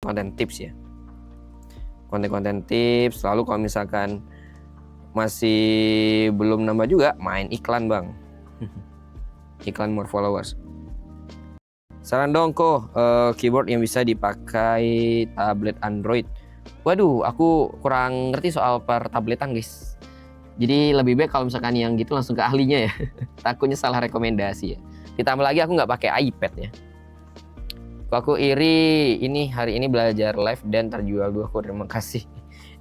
konten tips ya. Konten-konten tips. Lalu kalau misalkan masih belum nambah juga, main iklan bang. Iklan more followers. Saran dong kok keyboard yang bisa dipakai tablet Android. Waduh, aku kurang ngerti soal per tabletan guys. Jadi lebih baik kalau misalkan yang gitu langsung ke ahlinya ya. Takutnya salah rekomendasi ya. Ditambah lagi aku nggak pakai iPad ya. Aku iri ini hari ini belajar live dan terjual 2 kok. Terima kasih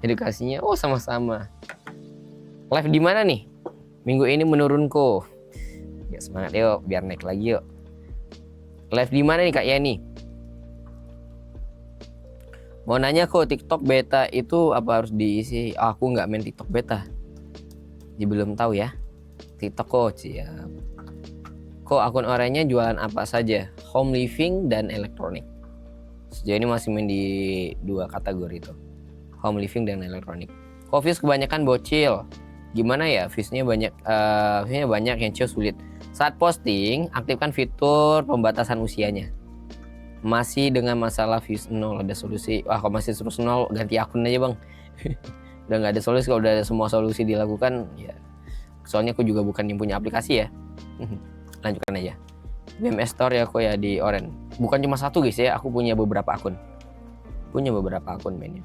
edukasinya. Oh sama-sama. Live di mana nih? Minggu ini menurun kok. Ya semangat yuk biar naik lagi yuk. Live di mana nih Kak Yani? Mau nanya kok TikTok beta itu apa harus diisi? Aku nggak main TikTok beta. Jadi belum tahu ya. TikTok kok siap. Kok akun orangnya jualan apa saja? Home living dan elektronik. Sejauh ini masih main di 2 kategori itu. Home living dan elektronik. Kok views kebanyakan bocil? Gimana ya? Viewsnya banyak yang sulit. Saat posting, aktifkan fitur pembatasan usianya. Masih dengan masalah views 0, ada solusi? Wah, kalau masih terus 0, ganti akun aja bang. Udah nggak ada solusi. Kalau udah semua solusi dilakukan, ya. Soalnya aku juga bukan yang punya aplikasi ya. Lanjutkan aja. BMS Store ya kok ya di Oren. Bukan cuma satu guys ya, aku punya beberapa akun. Mainnya.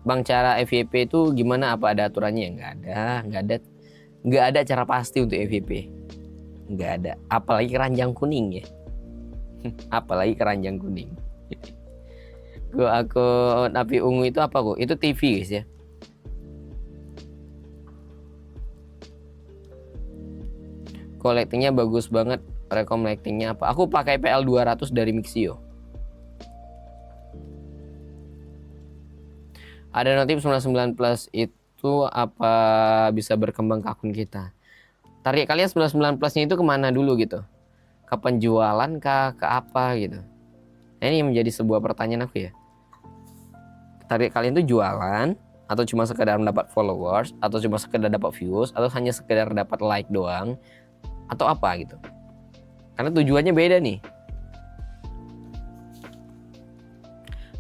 Bang, cara FYP itu gimana? Apa ada aturannya? Nggak ada cara pasti untuk FYP. Nggak ada. Apalagi keranjang kuning ya. Apalagi keranjang kuning. Akun api ungu itu apa kok? Itu TV guys ya. Collectingnya bagus banget. Rekom lightingnya apa? Aku pakai PL 200 dari Mixio. Ada notif 99 plus itu apa bisa berkembang ke akun kita? Target kalian 99 plusnya itu kemana dulu gitu? Ke penjualan kah? Ke apa gitu? Nah, ini menjadi sebuah pertanyaan aku ya. Target kalian itu jualan? Atau cuma sekedar mendapat followers? Atau cuma sekedar dapat views? Atau hanya sekedar dapat like doang? Atau apa gitu? Karena tujuannya beda nih.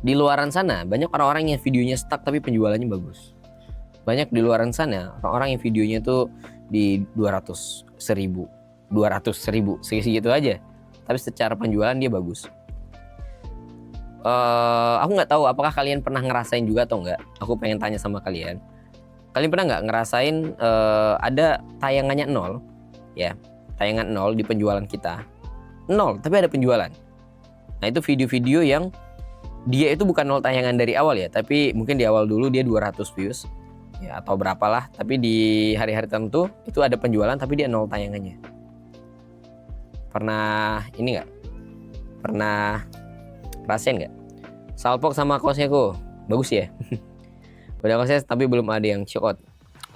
Di luaran sana banyak orang-orang yang videonya stuck tapi penjualannya bagus. Banyak di luaran sana orang-orang yang videonya tuh di 200, 1000, 200, 1000 segitu aja. Tapi secara penjualan dia bagus. Aku nggak tahu apakah kalian pernah ngerasain juga atau enggak. Aku pengen tanya sama kalian. Kalian pernah nggak ngerasain ada tayangannya 0 ya? Tayangan 0 di penjualan kita. 0 tapi ada penjualan. Nah, itu video-video yang dia itu bukan 0 tayangan dari awal ya, tapi mungkin di awal dulu dia 200 views ya atau berapalah, tapi di hari-hari tertentu itu ada penjualan tapi dia 0 tayangannya. Pernah ini nggak? Pernah rasain nggak? Salpok sama kaosnya kok bagus ya. Udah kaosnya tapi belum ada yang shot.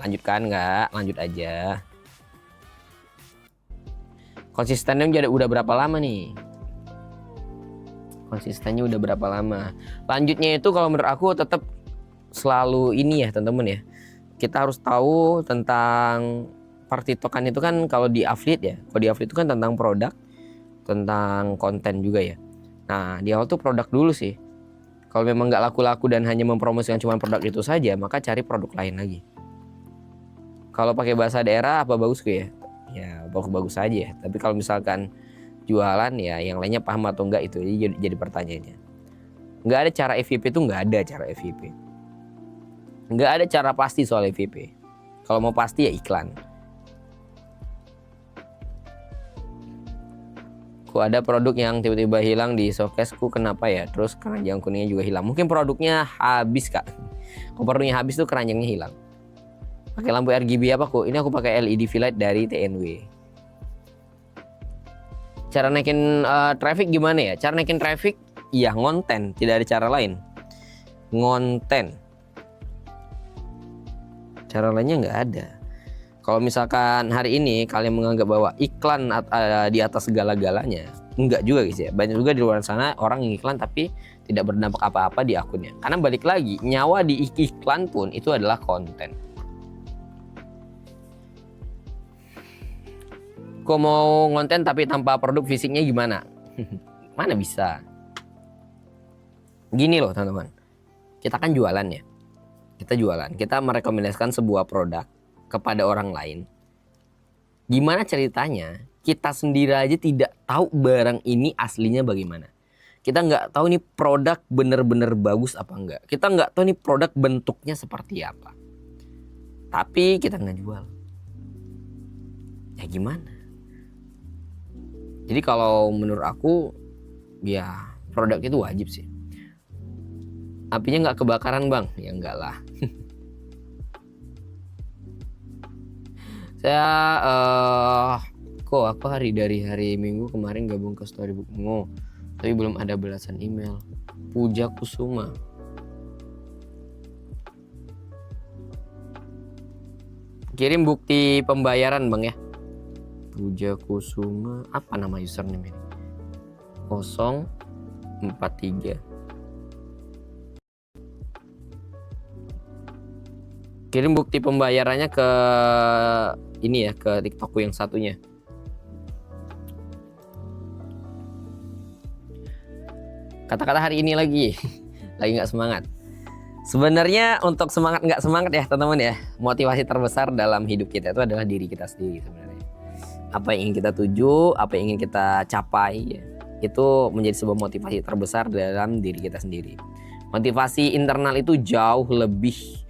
Lanjutkan nggak? Lanjut aja. Konsistennya udah berapa lama nih? Konsistennya udah berapa lama? Lanjutnya itu kalau menurut aku tetap selalu ini ya teman-teman ya. Kita harus tahu tentang partitokan itu kan kalau di affiliate ya. Kalau di affiliate itu kan tentang produk, tentang konten juga ya. Nah di awal tuh produk dulu sih. Kalau memang nggak laku-laku dan hanya mempromosikan cuma produk itu saja, maka cari produk lain lagi. Kalau pakai bahasa daerah apa bagus ya? Ya bagus-bagus aja ya. Tapi kalau misalkan jualan ya yang lainnya paham atau enggak itu jadi pertanyaannya. Nggak ada cara FYP itu, nggak ada cara FYP. Nggak ada cara pasti soal FYP. Kalau mau pasti ya iklan. Kok ada produk yang tiba-tiba hilang di showcaseku, kenapa ya? Terus keranjang kuningnya juga hilang. Mungkin produknya habis kak. Kalau produknya habis tuh keranjangnya hilang. Pakai lampu RGB apa kok? Ini aku pakai LED V-Light dari TNW. Cara naikin traffic gimana ya? Cara naikin traffic, ya ngonten, tidak ada cara lain. Ngonten. Cara lainnya nggak ada. Kalau misalkan hari ini kalian menganggap bahwa iklan di atas segala-galanya, enggak juga guys ya. Banyak juga di luar sana orang yang iklan tapi tidak berdampak apa-apa di akunnya. Karena balik lagi, nyawa di iklan pun itu adalah konten. Kok mau ngonten tapi tanpa produk fisiknya gimana? Mana bisa? Gini loh teman-teman, kita kan jualan ya. Kita jualan, kita merekomendasikan sebuah produk kepada orang lain. Gimana ceritanya kita sendiri aja tidak tahu barang ini aslinya bagaimana. Kita nggak tahu nih produk bener-bener bagus apa enggak. Kita nggak tahu nih produk bentuknya seperti apa. Tapi kita nggak jual. Ya gimana? Jadi kalau menurut aku ya produk itu wajib sih. Apinya nggak kebakaran bang? Ya enggak lah. Saya kok aku dari hari Minggu kemarin gabung ke Storybookmu, tapi belum ada balasan email. Puja Kusuma. Kirim bukti pembayaran bang ya. Puja Kusuma, apa nama username ini? 043. Kirim bukti pembayarannya ke ini ya, ke TikTokku yang satunya. Kata-kata hari ini lagi nggak semangat. Sebenarnya untuk semangat nggak semangat ya teman-teman ya, motivasi terbesar dalam hidup kita itu adalah diri kita sendiri sebenarnya. Apa yang ingin kita tuju, apa yang ingin kita capai ya, itu menjadi sebuah motivasi terbesar dalam diri kita sendiri. Motivasi internal itu jauh lebih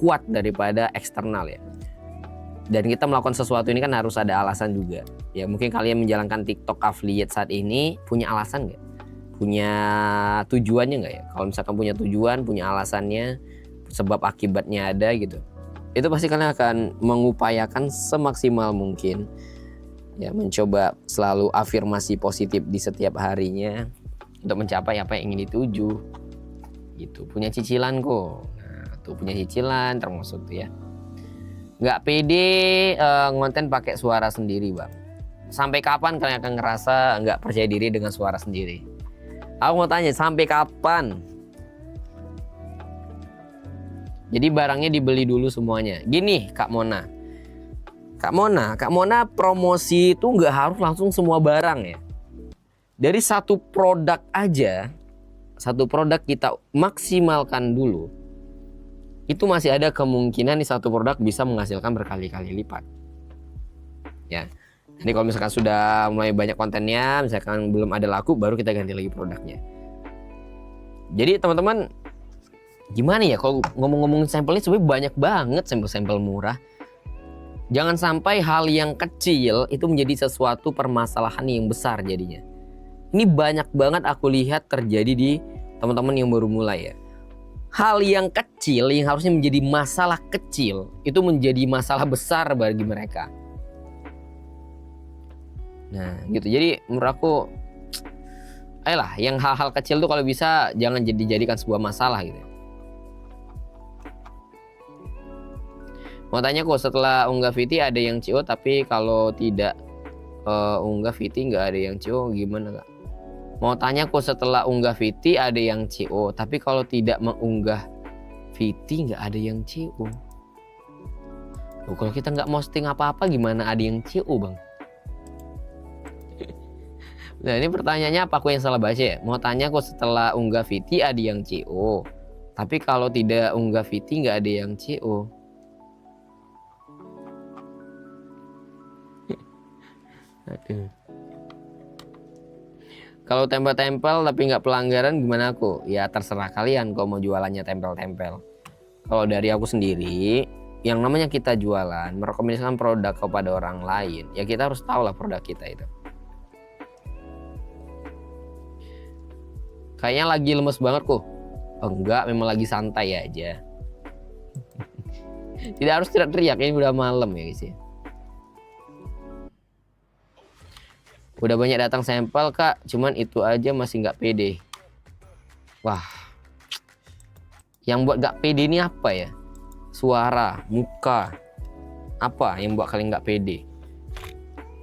kuat daripada eksternal ya. Dan kita melakukan sesuatu ini kan harus ada alasan juga. Ya mungkin kalian menjalankan TikTok affiliate saat ini punya alasan nggak? Punya tujuannya nggak ya? Kalau misalkan punya tujuan, punya alasannya, sebab akibatnya ada gitu, itu pasti kalian akan mengupayakan semaksimal mungkin ya, mencoba selalu afirmasi positif di setiap harinya untuk mencapai apa yang ingin dituju gitu. Punya cicilan kok. Tuh punya cicilan termasuk tuh ya. Nggak pede ngonten pakai suara sendiri bang. Sampai kapan kalian akan ngerasa nggak percaya diri dengan suara sendiri? Aku mau tanya, sampai kapan? Jadi barangnya dibeli dulu semuanya. Gini Kak Mona. Kak Mona promosi itu nggak harus langsung semua barang ya. Dari satu produk aja, satu produk kita maksimalkan dulu, itu masih ada kemungkinan nih satu produk bisa menghasilkan berkali-kali lipat. Ya. Jadi kalau misalkan sudah mulai banyak kontennya, misalkan belum ada laku, baru kita ganti lagi produknya. Jadi teman-teman, gimana ya kalau ngomong-ngomong sampelnya sebenarnya banyak banget sampel-sampel murah. Jangan sampai hal yang kecil itu menjadi sesuatu permasalahan yang besar jadinya. Ini banyak banget aku lihat terjadi di teman-teman yang baru mulai ya. Hal yang kecil yang harusnya menjadi masalah kecil itu menjadi masalah besar bagi mereka. Nah gitu, jadi menurut aku ayolah yang hal-hal kecil tuh kalau bisa jangan dijadikan sebuah masalah gitu. Mau tanya kok, setelah unggah VT ada yang CO, tapi kalau tidak unggah VT nggak ada yang CO, gimana kak? Mau tanya kok, setelah unggah VT ada yang CO, tapi kalau tidak mengunggah VT nggak ada yang CO. Loh, kalau kita nggak posting apa-apa gimana ada yang CO bang? Nah ini pertanyaannya apa aku yang salah baca ya? Mau tanya kok, setelah unggah VT ada yang CO, tapi kalau tidak unggah VT nggak ada yang CO. Aduh. Kalau tempel-tempel tapi nggak pelanggaran gimana aku? Ya terserah kalian kalau mau jualannya tempel-tempel. Kalau dari aku sendiri, yang namanya kita jualan, merekomendasikan produk kepada orang lain, ya kita harus tahu lah produk kita itu. Kayaknya lagi lemes banget kok. Oh, enggak, memang lagi santai aja. Tidak harus teriak-teriak, ini udah malam ya guys ya. Udah banyak datang sampel kak, cuman itu aja masih nggak pede. Wah, yang buat nggak pede ini apa ya? Suara, muka, apa yang buat kalian nggak pede?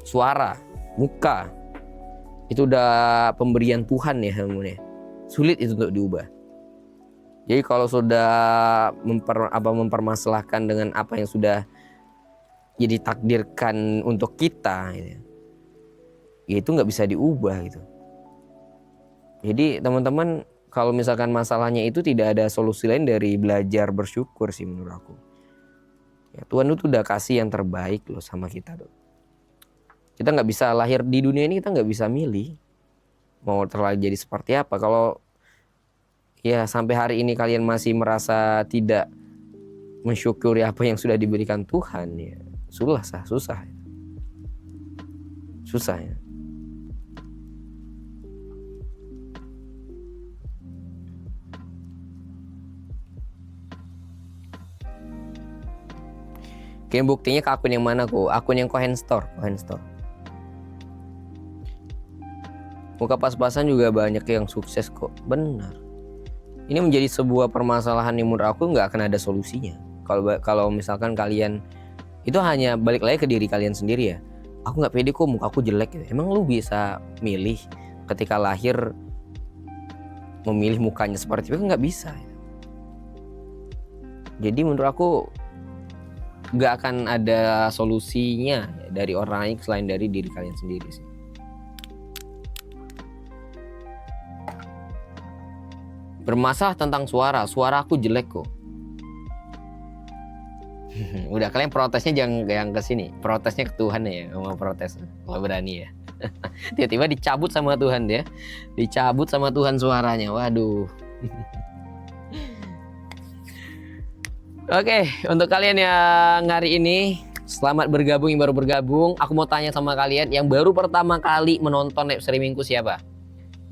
Suara, muka, itu udah pemberian Tuhan ya semuanya. Sulit itu untuk diubah. Jadi kalau sudah mempermasalahkan dengan apa yang sudah jadi takdirkan untuk kita, gitu, ya itu nggak bisa diubah gitu. Jadi teman-teman kalau misalkan masalahnya itu tidak ada solusi lain dari belajar bersyukur sih menurut aku. Ya, Tuhan itu udah kasih yang terbaik loh sama kita tuh. Kita nggak bisa lahir di dunia ini, kita nggak bisa milih mau terlahir jadi seperti apa. Kalau ya sampai hari ini kalian masih merasa tidak mensyukuri apa yang sudah diberikan Tuhan, ya susah ya. Kayak buktinya ke akun yang mana kok? Akun yang Cohen Store. Muka pas-pasan juga banyak yang sukses kok. Benar. Ini menjadi sebuah permasalahan yang menurut aku nggak akan ada solusinya. Kalau misalkan kalian itu hanya balik lagi ke diri kalian sendiri ya. Aku nggak pede kok muka aku jelek. Emang lu bisa milih ketika lahir memilih mukanya seperti itu? Nggak bisa. Jadi menurut aku nggak akan ada solusinya dari orang lain selain dari diri kalian sendiri sih. Bermasalah tentang suara aku jelek kok. Udah, kalian protesnya jangan yang ke sini, protesnya ke Tuhan ya, mau protes kalau berani ya. Tiba-tiba dicabut sama Tuhan dia, dicabut sama Tuhan suaranya, waduh. Oke, untuk kalian yang hari ini selamat bergabung, yang baru bergabung. Aku mau tanya sama kalian yang baru pertama kali menonton live streamingku siapa?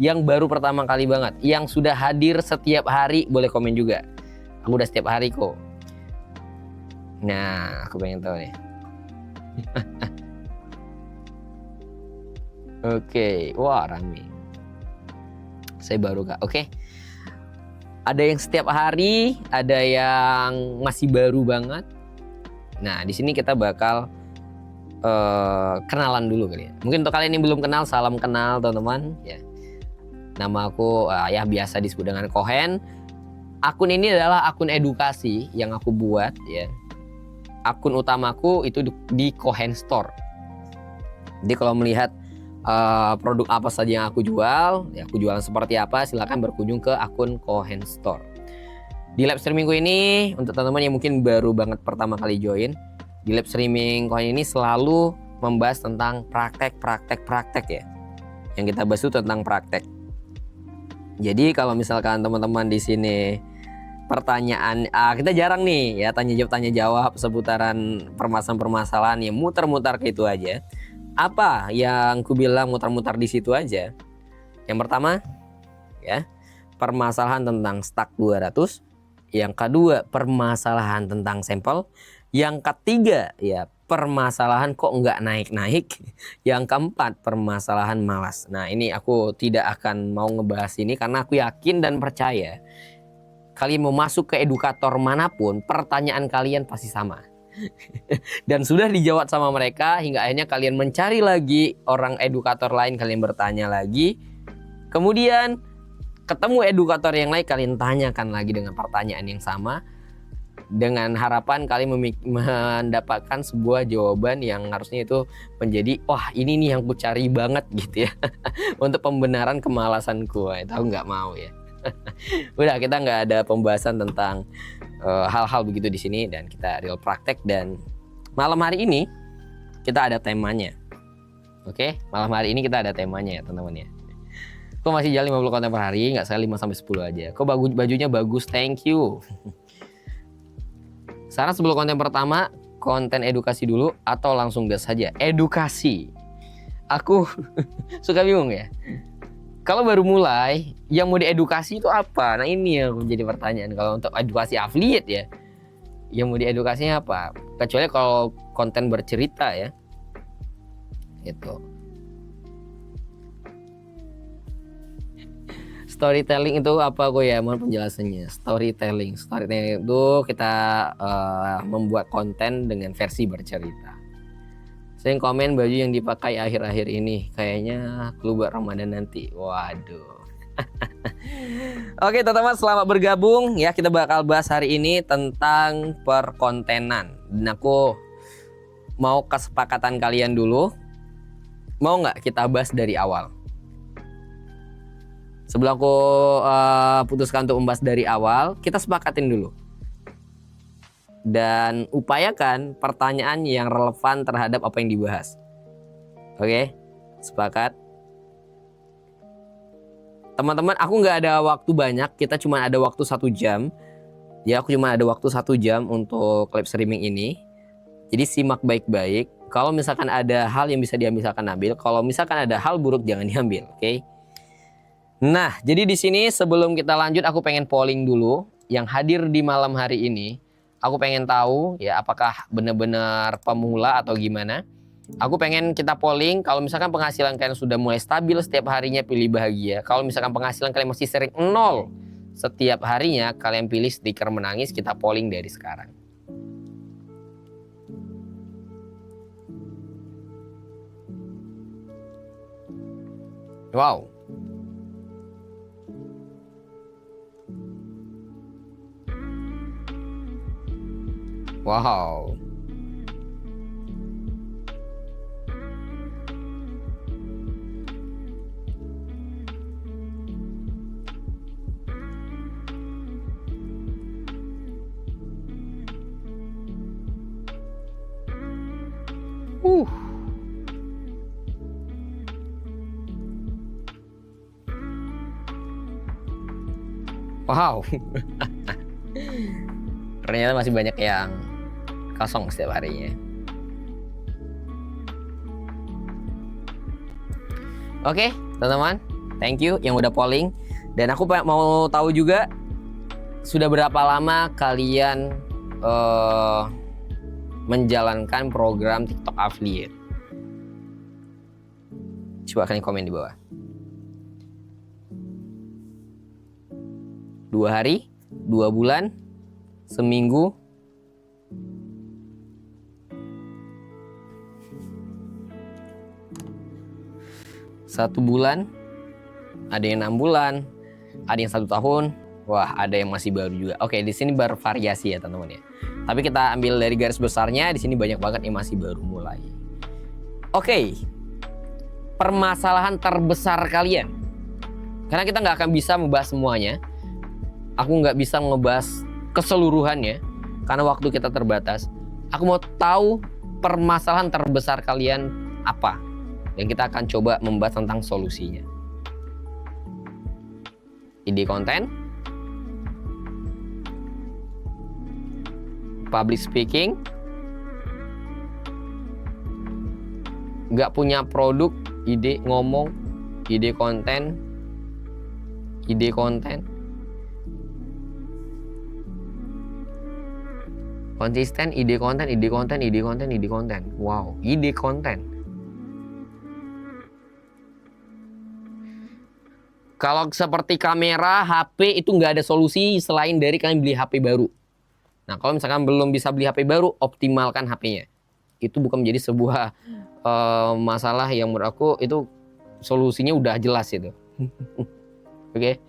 Yang baru pertama kali banget, yang sudah hadir setiap hari, boleh komen juga. Aku udah setiap hari kok. Nah, aku pengen tahu nih. Oke, wah rame. Saya baru kak. Oke. Ada yang setiap hari, ada yang masih baru banget. Nah, di sini kita bakal kenalan dulu kali ya. Mungkin untuk kalian yang belum kenal, salam kenal teman-teman. Ya. Nama aku ya biasa disebut dengan Cohen. Akun ini adalah akun edukasi yang aku buat ya. Akun utamaku itu di Cohen Store. Jadi kalau melihat produk apa saja yang aku jual, ya aku jualan seperti apa, silakan berkunjung ke akun Cohen Store. Di live streamingku ini, untuk teman-teman yang mungkin baru banget pertama kali join, di live streaming Cohen ini selalu membahas tentang praktek ya. Yang kita bahas itu tentang praktek. Jadi kalau misalkan teman-teman di sini pertanyaan, kita jarang nih ya tanya jawab seputaran permasalahan yang muter-muter ke itu aja. Apa yang ku bilang muter-muter di situ aja? Yang pertama ya, permasalahan tentang stuck 200. Yang kedua, permasalahan tentang sampel. Yang ketiga ya, permasalahan kok nggak naik-naik. Yang keempat, permasalahan malas. Nah, ini aku tidak akan mau ngebahas ini karena aku yakin dan percaya kalian mau masuk ke edukator manapun, pertanyaan kalian pasti sama. Dan sudah dijawab sama mereka hingga akhirnya kalian mencari lagi orang edukator lain, kalian bertanya lagi, kemudian ketemu edukator yang lain, kalian tanyakan lagi dengan pertanyaan yang sama, dengan harapan kalian mendapatkan sebuah jawaban yang harusnya itu menjadi wah ini nih yang ku cari banget gitu ya. Untuk pembenaran kemalasanku. Itu aku nggak mau ya. Udah, kita nggak ada pembahasan tentang hal-hal begitu di sini, dan kita real praktek. Dan malam hari ini kita ada temanya. Oke, malam hari ini kita ada temanya ya teman-teman ya. Kok masih jalan 50 konten per hari, nggak sekali 5-10 aja. Kok bajunya bagus, thank you. Sekarang sebelum konten pertama, konten edukasi dulu atau langsung gas saja? Edukasi. Aku suka bingung ya. Kalau baru mulai, yang mau diedukasi itu apa? Nah ini yang menjadi pertanyaan. Kalau untuk edukasi affiliate ya, yang mau diedukasinya apa? Kecuali kalau konten bercerita ya, gitu. Storytelling itu apa kok ya? Mohon penjelasannya. Storytelling itu kita membuat konten dengan versi bercerita. Saya komen baju yang dipakai akhir-akhir ini, kayaknya keluar Ramadan nanti. Waduh. Oke teman-teman, selamat bergabung ya. Kita bakal bahas hari ini tentang perkontenan. Dan aku mau kesepakatan kalian dulu. Mau nggak kita bahas dari awal? Sebelum aku putuskan untuk membahas dari awal, kita sepakatin dulu. Dan upayakan pertanyaan yang relevan terhadap apa yang dibahas. Oke, sepakat? Teman-teman, aku nggak ada waktu banyak, kita cuma ada waktu 1 jam. Ya, aku cuma ada waktu 1 jam untuk live streaming ini. Jadi simak baik-baik. Kalau misalkan ada hal yang bisa diambil, silakan ambil. Kalau misalkan ada hal buruk, jangan diambil, oke? Nah, jadi di sini sebelum kita lanjut, aku pengen polling dulu. Yang hadir di malam hari ini, aku pengen tahu ya apakah benar-benar pemula atau gimana. Aku pengen kita polling, kalau misalkan penghasilan kalian sudah mulai stabil setiap harinya, pilih bahagia. Kalau misalkan penghasilan kalian masih sering 0 setiap harinya, kalian pilih stiker menangis. Kita polling dari sekarang. Wow. Wow. Wow. Ternyata masih banyak yang kosong setiap harinya. Oke, teman-teman, thank you yang udah polling. Dan aku mau tahu juga, sudah berapa lama kalian menjalankan program TikTok Affiliate? Coba kalian komen di bawah. 2 hari, 2 bulan, seminggu, 1 bulan, ada yang 6 bulan, ada yang 1 tahun, wah ada yang masih baru juga. Oke, di sini bervariasi ya teman-teman ya. Tapi kita ambil dari garis besarnya, di sini banyak banget yang masih baru mulai. Oke, permasalahan terbesar kalian, karena kita nggak akan bisa membahas semuanya. Aku nggak bisa ngebahas keseluruhannya karena waktu kita terbatas. Aku mau tahu permasalahan terbesar kalian apa, dan kita akan coba membahas tentang solusinya. Ide konten, public speaking, nggak punya produk, ide ngomong, ide konten, konsisten, ide konten. Wow, ide konten. Kalau seperti kamera, HP itu nggak ada solusi selain dari kalian beli HP baru. Nah, kalau misalkan belum bisa beli HP baru, optimalkan HP-nya. Itu bukan menjadi sebuah masalah yang menurut aku itu solusinya udah jelas itu. Oke.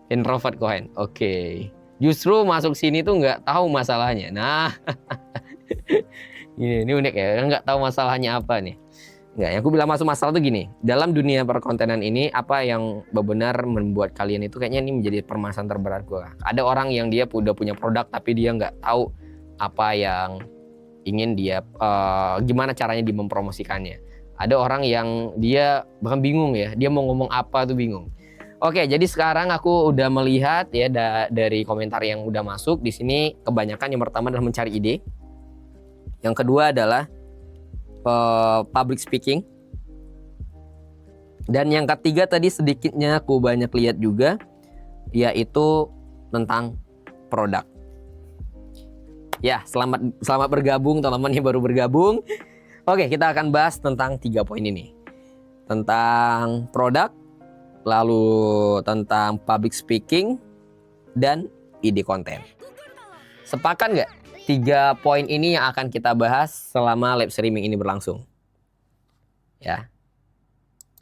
Introvert Cohen. Oke. Justru masuk sini tuh nggak tahu masalahnya. Nah, ini unik ya, nggak tahu masalahnya apa nih. Nggak, yang aku bilang masuk masalah tuh gini. Dalam dunia perkontenan ini, apa yang benar membuat kalian itu kayaknya ini menjadi permasalahan terberat gue. Ada orang yang dia udah punya produk tapi dia nggak tahu apa yang ingin dia, gimana caranya dia mempromosikannya. Ada orang yang dia bahkan bingung ya, dia mau ngomong apa tuh bingung. Oke, jadi sekarang aku udah melihat ya dari komentar yang udah masuk di sini, kebanyakan yang pertama adalah mencari ide. Yang kedua adalah public speaking. Dan yang ketiga tadi sedikitnya aku banyak lihat juga, yaitu tentang produk. Ya, selamat bergabung teman-teman yang baru bergabung. Oke, kita akan bahas tentang 3 poin ini. Tentang produk, lalu tentang public speaking, dan ide konten. Sepakat nggak? 3 poin ini yang akan kita bahas selama live streaming ini berlangsung. Ya.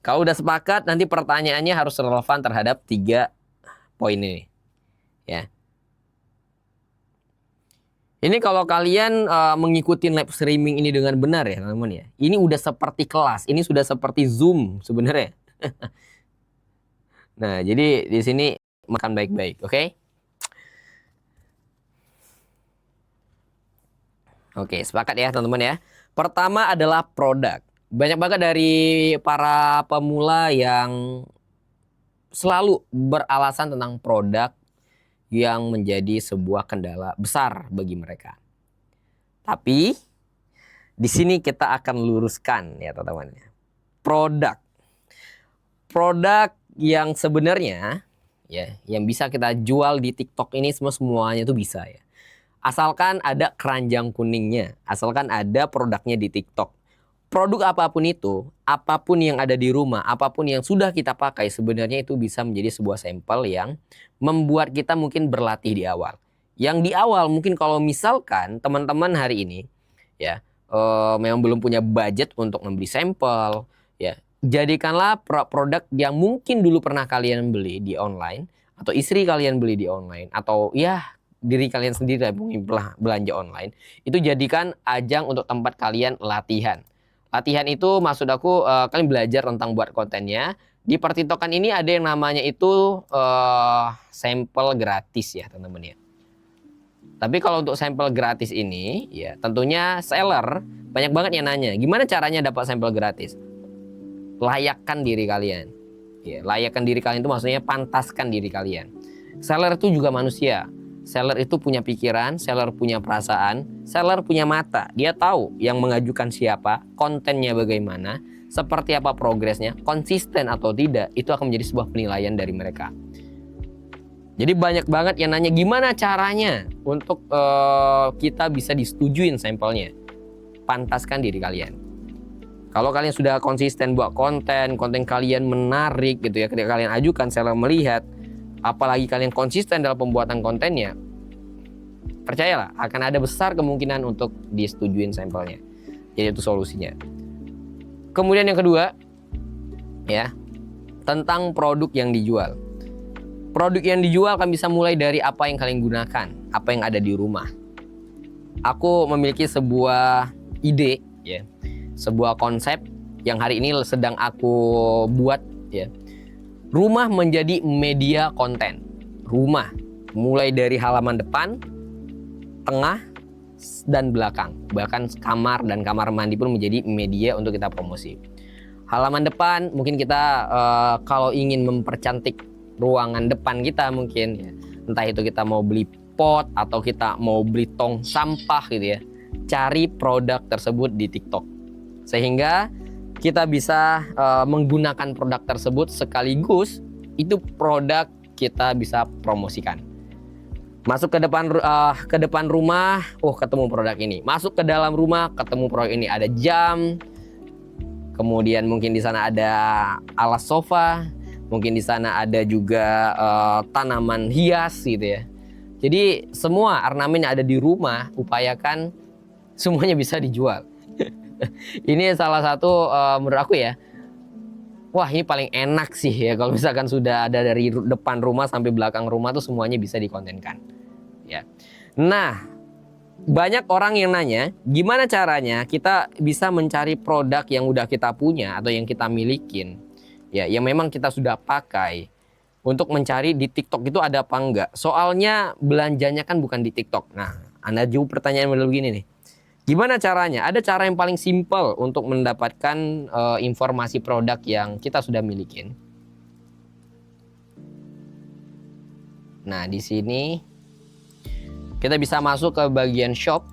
Kalau udah sepakat, nanti pertanyaannya harus relevan terhadap 3 poin ini. Ya. Ini kalau kalian mengikuti live streaming ini dengan benar ya teman-teman ya. Ini udah seperti kelas, ini sudah seperti Zoom sebenarnya. Nah, jadi di sini makan baik-baik, oke? Oke, sepakat ya teman-teman ya. Pertama adalah produk. Banyak banget dari para pemula yang selalu beralasan tentang produk yang menjadi sebuah kendala besar bagi mereka. Tapi di sini kita akan luruskan ya teman-teman. Produk. Produk yang sebenarnya ya yang bisa kita jual di TikTok ini semuanya itu bisa ya. Asalkan ada keranjang kuningnya, asalkan ada produknya di TikTok. Produk apapun itu, apapun yang ada di rumah, apapun yang sudah kita pakai sebenarnya itu bisa menjadi sebuah sampel yang membuat kita mungkin berlatih di awal. Yang di awal mungkin kalau misalkan teman-teman hari ini ya memang belum punya budget untuk membeli sampel, ya jadikanlah produk yang mungkin dulu pernah kalian beli di online atau istri kalian beli di online atau ya diri kalian sendiri mungkin belanja online, itu jadikan ajang untuk tempat kalian latihan. Latihan itu maksud aku kalian belajar tentang buat kontennya. Di pertiktokan ini ada yang namanya itu sampel gratis ya teman-teman ya. Tapi kalau untuk sampel gratis ini ya tentunya seller banyak banget yang nanya gimana caranya dapat sampel gratis. Layakkan diri kalian. Ya, layakkan diri kalian itu maksudnya pantaskan diri kalian. Seller itu juga manusia. Seller itu punya pikiran, seller punya perasaan, seller punya mata. Dia tahu yang mengajukan siapa, kontennya bagaimana, seperti apa progresnya, konsisten atau tidak, itu akan menjadi sebuah penilaian dari mereka. Jadi banyak banget yang nanya gimana caranya untuk kita bisa disetujuin sampelnya. Pantaskan diri kalian. Kalau kalian sudah konsisten buat konten kalian menarik gitu ya, ketika kalian ajukan seller melihat, apalagi kalian konsisten dalam pembuatan kontennya, percayalah akan ada besar kemungkinan untuk disetujuin sampelnya. Jadi itu solusinya. Kemudian yang kedua, ya, tentang produk yang dijual. Produk yang dijual kan bisa mulai dari apa yang kalian gunakan, apa yang ada di rumah. Aku memiliki sebuah ide, ya, sebuah konsep yang hari ini sedang aku buat, ya. Rumah menjadi media konten. Rumah mulai dari halaman depan, tengah, dan belakang. Bahkan kamar dan kamar mandi pun menjadi media untuk kita promosi. Halaman depan mungkin kita kalau ingin mempercantik ruangan depan kita mungkin ya. Entah itu kita mau beli pot atau kita mau beli tong sampah gitu ya. Cari produk tersebut di TikTok. Sehingga kita bisa menggunakan produk tersebut sekaligus itu produk kita bisa promosikan. Masuk ke depan rumah, ketemu produk ini. Masuk ke dalam rumah, ketemu produk ini. Ada jam, kemudian mungkin di sana ada alas sofa, mungkin di sana ada juga tanaman hias gitu ya. Jadi semua ornamen yang ada di rumah upayakan semuanya bisa dijual. Ini salah satu menurut aku ya, wah ini paling enak sih ya kalau misalkan sudah ada dari depan rumah sampai belakang rumah tuh semuanya bisa dikontenkan ya. Nah banyak orang yang nanya gimana caranya kita bisa mencari produk yang udah kita punya atau yang kita milikin ya, yang memang kita sudah pakai, untuk mencari di TikTok itu ada apa enggak. Soalnya belanjanya kan bukan di TikTok. Nah Anda juga pertanyaan model begini nih, gimana caranya? Ada cara yang paling simpel untuk mendapatkan informasi produk yang kita sudah milikin. Nah, di sini kita bisa masuk ke bagian shop,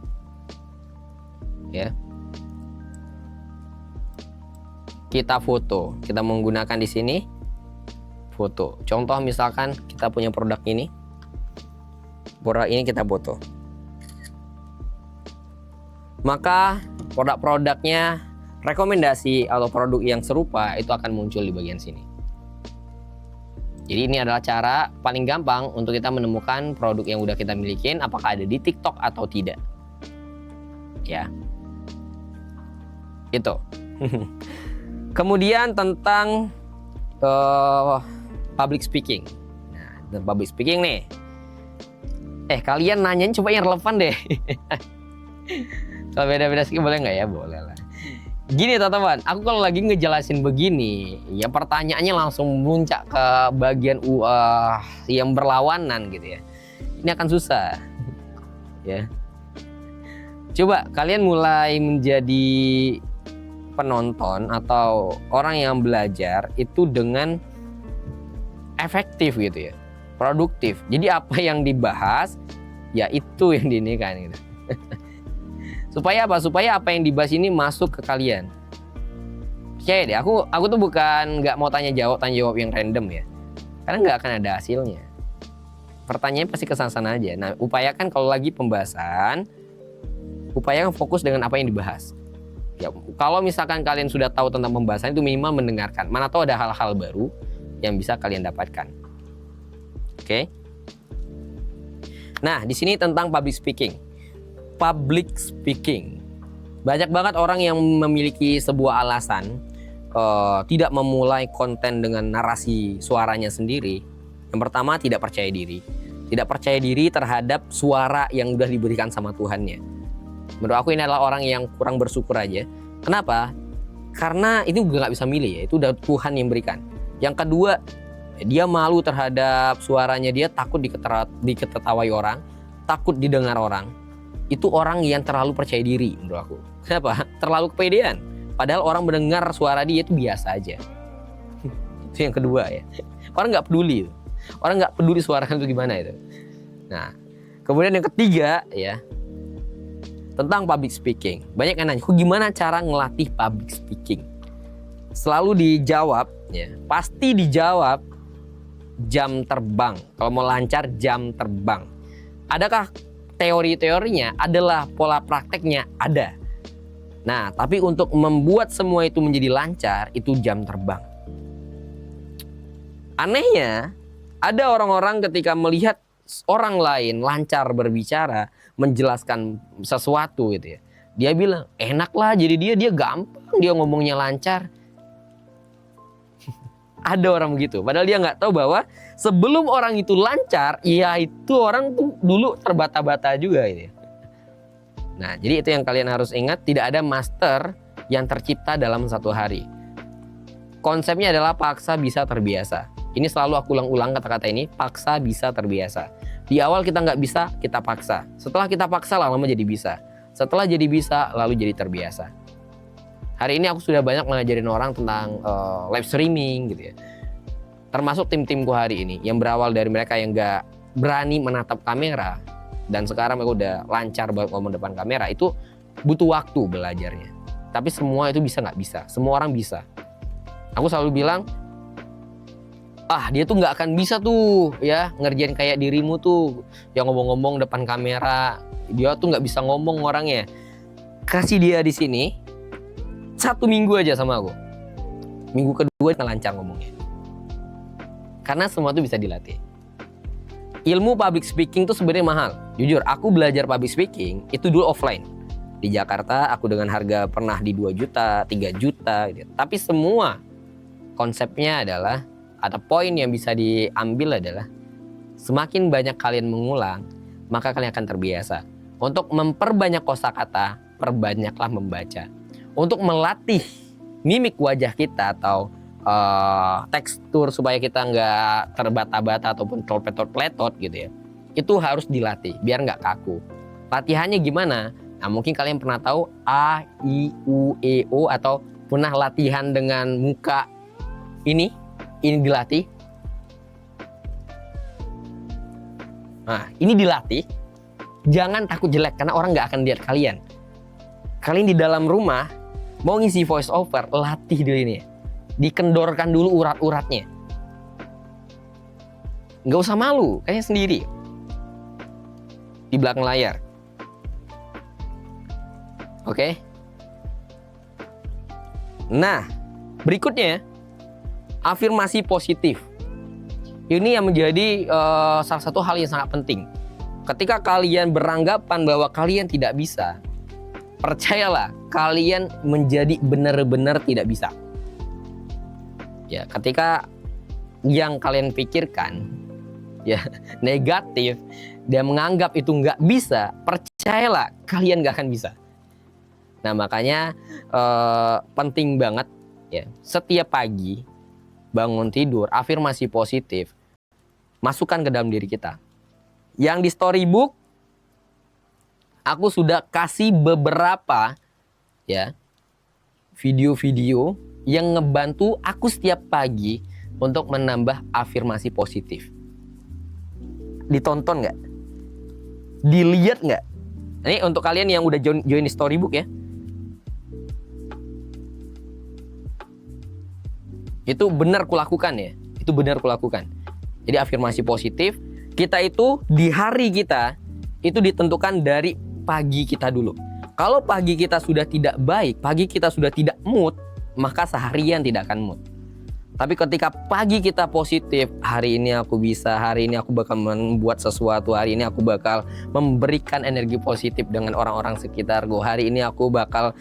ya. Kita foto. Kita menggunakan di sini foto. Contoh misalkan kita punya produk ini, kita foto. Maka produk-produknya, rekomendasi atau produk yang serupa itu akan muncul di bagian sini. Jadi ini adalah cara paling gampang untuk kita menemukan produk yang udah kita milikin apakah ada di TikTok atau tidak. Ya. Itu. Kemudian tentang public speaking. Nah, public speaking nih. Kalian nanyain coba yang relevan deh. Kalau beda-beda sih boleh nggak ya? Boleh lah. Gini teman-teman, aku kalau lagi ngejelasin begini, ya pertanyaannya langsung muncak ke bagian yang berlawanan gitu ya. Ini akan susah. Ya. Coba kalian mulai menjadi penonton atau orang yang belajar itu dengan efektif gitu ya, produktif. Jadi apa yang dibahas, ya itu yang diinikan gitu. Supaya apa? Supaya apa yang dibahas ini masuk ke kalian. Percaya deh, aku tuh bukan nggak mau tanya jawab yang random ya. Karena nggak akan ada hasilnya. Pertanyaannya pasti kesana-sana aja. Nah, upayakan kalau lagi pembahasan, upayakan fokus dengan apa yang dibahas. Ya, kalau misalkan kalian sudah tahu tentang pembahasan itu minimal mendengarkan. Mana tahu ada hal-hal baru yang bisa kalian dapatkan. Oke? Nah, di sini tentang public speaking. Public speaking. Banyak banget orang yang memiliki sebuah alasan tidak memulai konten dengan narasi suaranya sendiri. Yang pertama, tidak percaya diri. Tidak percaya diri terhadap suara yang sudah diberikan sama Tuhannya. Menurut aku ini adalah orang yang kurang bersyukur aja. Kenapa? Karena itu juga nggak bisa milih ya. Itu udah Tuhan yang berikan. Yang kedua, dia malu terhadap suaranya. Dia takut diketahui orang, takut didengar orang. Itu orang yang terlalu percaya diri menurut aku. Kenapa? Terlalu kepedean. Padahal orang mendengar suara dia itu biasa aja. Itu yang kedua ya. Orang nggak peduli. Orang nggak peduli suaranya itu gimana itu. Nah, kemudian yang ketiga ya, tentang public speaking. Banyak yang nanya, gimana cara ngelatih public speaking? Selalu dijawab ya, pasti dijawab jam terbang. Kalau mau lancar jam terbang. Adakah teori-teorinya? Adalah pola prakteknya? Ada. Nah, tapi untuk membuat semua itu menjadi lancar, itu jam terbang. Anehnya, ada orang-orang ketika melihat orang lain lancar berbicara, menjelaskan sesuatu gitu ya. Dia bilang, enak lah jadi dia gampang, dia ngomongnya lancar. Ada orang begitu, padahal dia nggak tahu bahwa sebelum orang itu lancar, ya itu orang tuh dulu terbata-bata juga gitu ya. Nah, jadi itu yang kalian harus ingat, tidak ada master yang tercipta dalam satu hari. Konsepnya adalah paksa bisa terbiasa. Ini selalu aku ulang-ulang kata-kata ini, paksa bisa terbiasa. Di awal kita nggak bisa, kita paksa. Setelah kita paksa, lama-lama jadi bisa. Setelah jadi bisa, lalu jadi terbiasa. Hari ini aku sudah banyak mengajarin orang tentang live streaming gitu ya. Termasuk tim-timku hari ini yang berawal dari mereka yang nggak berani menatap kamera dan sekarang mereka udah lancar banget ngomong depan kamera. Itu butuh waktu belajarnya. Tapi semua itu bisa nggak bisa. Semua orang bisa. Aku selalu bilang, dia tuh nggak akan bisa tuh ya ngerjain kayak dirimu tuh yang ngomong-ngomong depan kamera. Dia tuh nggak bisa ngomong orangnya. Kasih dia di sini 1 minggu aja sama aku. Minggu kedua nggak lancar ngomongnya. Karena semua itu bisa dilatih. Ilmu public speaking itu sebenarnya mahal. Jujur, aku belajar public speaking itu dulu offline. Di Jakarta aku dengan harga pernah di 2 juta, 3 juta gitu. Tapi semua konsepnya adalah, ada poin yang bisa diambil adalah semakin banyak kalian mengulang, maka kalian akan terbiasa. Untuk memperbanyak kosakata, perbanyaklah membaca. Untuk melatih mimik wajah kita atau tekstur supaya kita nggak terbata-bata ataupun terpletot gitu ya, itu harus dilatih biar nggak kaku. Latihannya gimana? Nah, mungkin kalian pernah tahu A, I, U, E, O, atau pernah latihan dengan muka ini dilatih. Nah, ini dilatih. Jangan takut jelek karena orang nggak akan lihat kalian. Kalian di dalam rumah mau ngisi voice over, latih dulu ini. Dikendorkan dulu urat-uratnya. Nggak usah malu, kayaknya sendiri. Di belakang layar. Oke. Nah, berikutnya afirmasi positif. Ini yang menjadi salah satu hal yang sangat penting. Ketika kalian beranggapan bahwa kalian tidak bisa, percayalah, kalian menjadi benar-benar tidak bisa. Ya, ketika yang kalian pikirkan ya negatif dan menganggap itu nggak bisa, percayalah kalian nggak akan bisa. Nah, makanya penting banget ya, setiap pagi bangun tidur, afirmasi positif masukkan ke dalam diri kita. Yang di storybook aku sudah kasih beberapa ya video-video yang ngebantu aku setiap pagi untuk menambah afirmasi positif. Ditonton nggak? Dilihat nggak? Ini untuk kalian yang udah join di storybook ya. Itu benar kulakukan ya. Itu benar kulakukan. Jadi afirmasi positif, kita itu di hari kita itu ditentukan dari pagi kita dulu. Kalau pagi kita sudah tidak baik, pagi kita sudah tidak mood, maka seharian tidak akan mood. Tapi ketika pagi kita positif, hari ini aku bisa, hari ini aku bakal membuat sesuatu, hari ini aku bakal memberikan energi positif dengan orang-orang sekitarku, hari ini aku bakal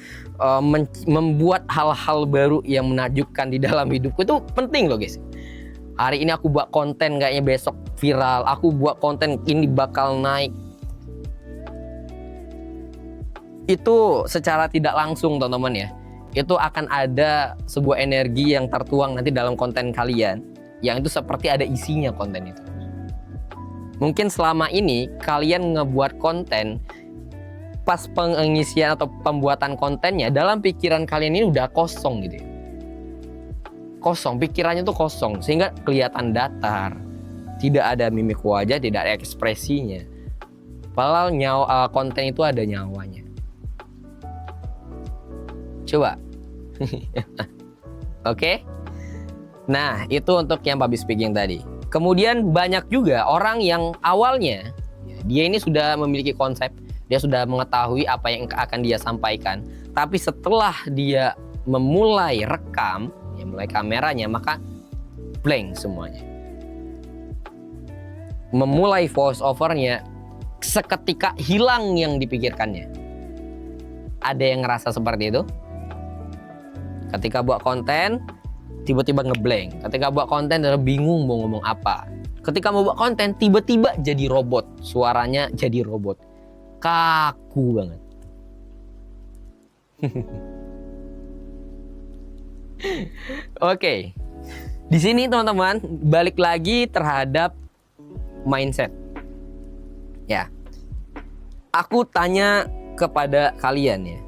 membuat hal-hal baru yang menakjubkan di dalam hidupku. Itu penting loh guys. Hari ini aku buat konten kayaknya besok viral, aku buat konten ini bakal naik. Itu secara tidak langsung teman-teman ya, itu akan ada sebuah energi yang tertuang nanti dalam konten kalian, yang itu seperti ada isinya konten itu. Mungkin selama ini kalian ngebuat konten, pas pengisian atau pembuatan kontennya, dalam pikiran kalian ini udah kosong gitu ya. Kosong, pikirannya tuh kosong, sehingga kelihatan datar, tidak ada mimik wajah, tidak ada ekspresinya. Padahal konten itu ada nyawanya. Coba. Oke. Nah, itu untuk yang public speaking tadi. Kemudian banyak juga orang yang awalnya dia ini sudah memiliki konsep, dia sudah mengetahui apa yang akan dia sampaikan, tapi setelah dia memulai rekam, ya mulai kameranya, maka blank semuanya. Memulai voice overnya seketika hilang yang dipikirkannya. Ada yang ngerasa seperti itu? Ketika buat konten, tiba-tiba ngeblank. Ketika buat konten, dia bingung mau ngomong apa. Ketika mau buat konten, tiba-tiba jadi robot. Suaranya jadi robot. Kaku banget. Oke. Di sini teman-teman, balik lagi terhadap mindset. Ya. Aku tanya kepada kalian ya.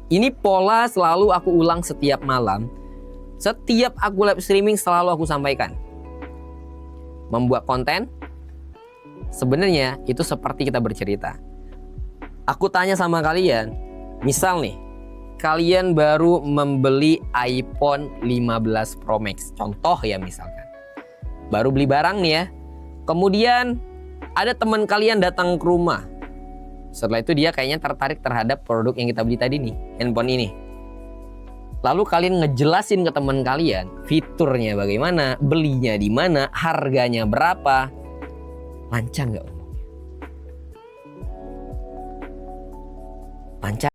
Ini pola selalu aku ulang setiap malam. Setiap aku live streaming selalu aku sampaikan. Membuat konten sebenarnya itu seperti kita bercerita. Aku tanya sama kalian, misal nih, kalian baru membeli iPhone 15 Pro Max. Contoh ya misalkan. Baru beli barang nih ya. Kemudian ada teman kalian datang ke rumah. Setelah itu dia kayaknya tertarik terhadap produk yang kita beli tadi nih, handphone ini. Lalu kalian ngejelasin ke teman kalian fiturnya bagaimana, belinya di mana, harganya berapa. Lancar nggak omongnya? Lancar.